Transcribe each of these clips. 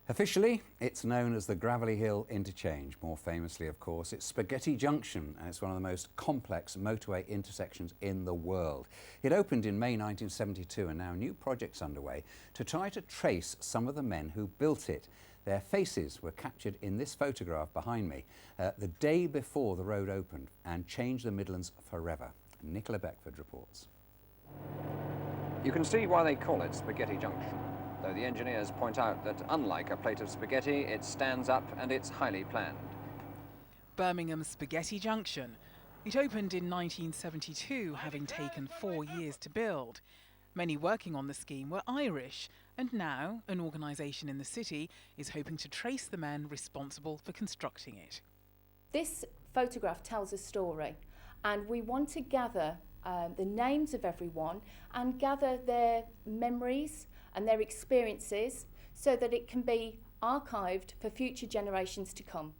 Officially, it's known as the Gravelly Hill Interchange. More famously, of course, it's Spaghetti Junction, and it's one of the most complex motorway intersections in the world. It opened in May 1972, and now new projects underway to try to trace some of the men who built it. Their faces were captured in this photograph behind me the day before the road opened and changed the Midlands forever. Nicola Beckford reports. You can see why they call it Spaghetti Junction, though the engineers point out that unlike a plate of spaghetti, it stands up and it's highly planned. Birmingham's Spaghetti Junction. It opened in 1972, having taken 4 years to build. Many working on the scheme were Irish, and now an organisation in the city is hoping to trace the men responsible for constructing it. This photograph tells a story, and we want to gather the names of everyone and gather their memories and their experiences so that it can be archived for future generations to come.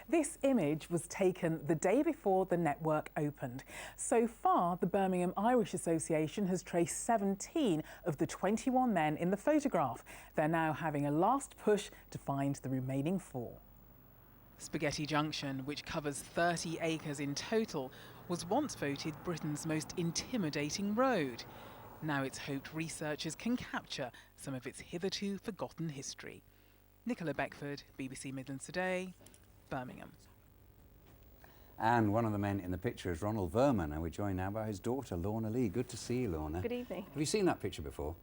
This image was taken the day before the network opened. So far, the Birmingham Irish Association has traced 17 of the 21 men in the photograph. They're now having a last push to find the remaining 4. Spaghetti Junction, which covers 30 acres in total, was once voted Britain's most intimidating road. Now it's hoped researchers can capture some of its hitherto forgotten history. Nicola Beckford, BBC Midlands Today, Birmingham. And one of the men in the picture is Ronald Verman, and we're joined now by his daughter, Lorna Lee. Good to see you, Lorna. Good evening. Have you seen that picture before?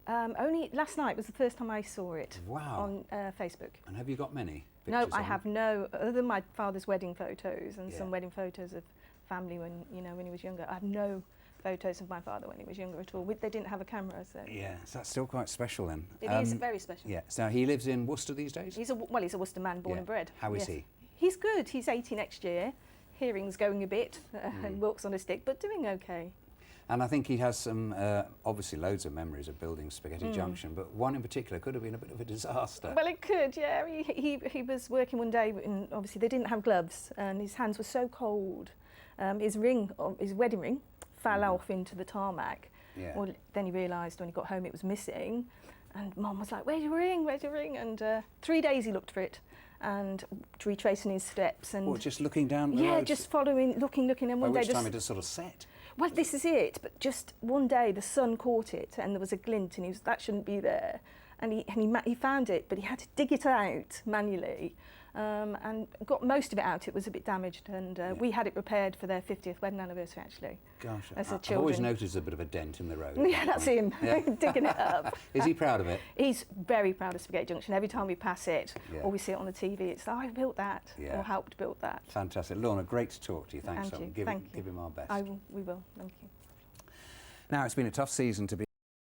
Only last night was the first time I saw it. Wow. On Facebook. And have you got many No, pictures I on? have no, other than my father's wedding photos and Yeah. some wedding photos of family when he was younger. I have no photos of my father when he was younger at all. They didn't have a camera, so. Yeah, so that's still quite special then. It is very special. Yeah, so he lives in Worcester these days? He's a Worcester man, born and bred. How is Yes. he? He's good. He's 80 next year. Hearing's going a bit and walks on a stick, but doing okay. And I think he has some, obviously loads of memories of building Spaghetti Junction, but one in particular could have been a bit of a disaster. Well, it could, yeah. He was working one day, and obviously they didn't have gloves, and his hands were so cold. His wedding ring, fell off into the tarmac. Yeah. Well, then he realised when he got home it was missing, and Mum was like, "Where's your ring? Where's your ring?" And 3 days he looked for it, and retracing his steps and. Or just looking down the yeah, road? just following, looking, and By one day. which time it had sort of set? Well, this is it. But just one day the sun caught it, and there was a glint, and that shouldn't be there. And he found it, but he had to dig it out manually, and got most of it out. It was a bit damaged, and we had it repaired for their 50th wedding anniversary, actually. Gosh, as the I've children. always noticed a bit of a dent in the road. Yeah, that's him, Yeah. digging it up. Is he proud of it? He's very proud of Spaghetti Junction. Every time we pass it, Yeah. or we see it on the TV, it's like, "Oh, I built that," Yeah. or helped build that. Fantastic. Lorna, great to talk to you. Thanks. And you. Give Thank you. him our best. We will. Thank you. Now, it's been a tough season to be